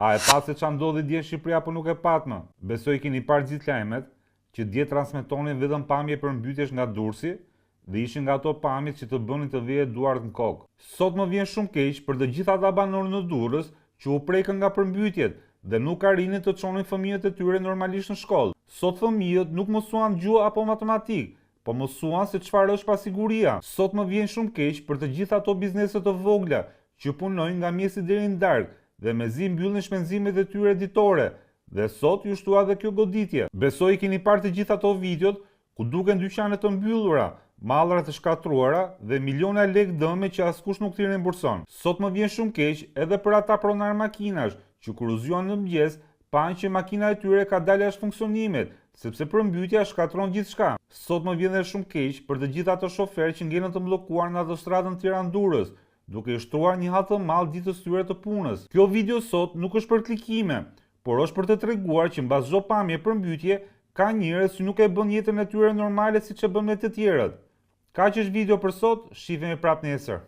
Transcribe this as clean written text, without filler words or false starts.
A e pa se ç'a ndodhi dje në Shqipëri apo nuk e pat më? Besoj keni parë gjithë lajmet që dje transmetonin vetëm pamje për mbytjesh nga Durrësi dhe ishin nga ato pamjet që të bënin të vijë duart në kokë. Sot më vjen shumë keq për të gjithë ata banorë në Durrës që u prekën nga përmbytjet dhe nuk arrinin të çonin fëmijët e tyre normalisht në shkollë. Sot fëmijët nuk mësuan gjuhë apo matematikë, po mësuan se çfarë është pasiguria. Sot më vjen shumë keq për të gjithë ato biznese të vogla që punojnë nga mjesi deri në darkë dhe mezi mbyllin shpenzimet e tyre ditore. Dhe sot ju shtua dhe kjo goditje. Besoj keni parë të gjithë ato videot ku duken dyqane të mbyllura, mallra të shkatruara dhe miliona lekë dëme që askush nuk t'i rimburson. Sot më vjen shumë keq edhe për ata pronar makinash që kur u zgjuan në mëngjes panë që makina e tyre ka dalë jashtë funksionimit, sepse përmbytja shkatron gjithçka. Sot më vjen edhe shumë keq për të gjithë ato shoferë që ngelen të mbllokuar në autostradën Tiranë-Durrës, duke i shtruar një hall të madh ditës tyre të punës. Kjo video sot nuk është për klikime, por është për të treguar që mbas çdo pamje përmbytje ka njerëz që nuk e bën jetën e tyre normale siç e bën me të tjerët. Kaq është video për sot, shihemi prapë nesër.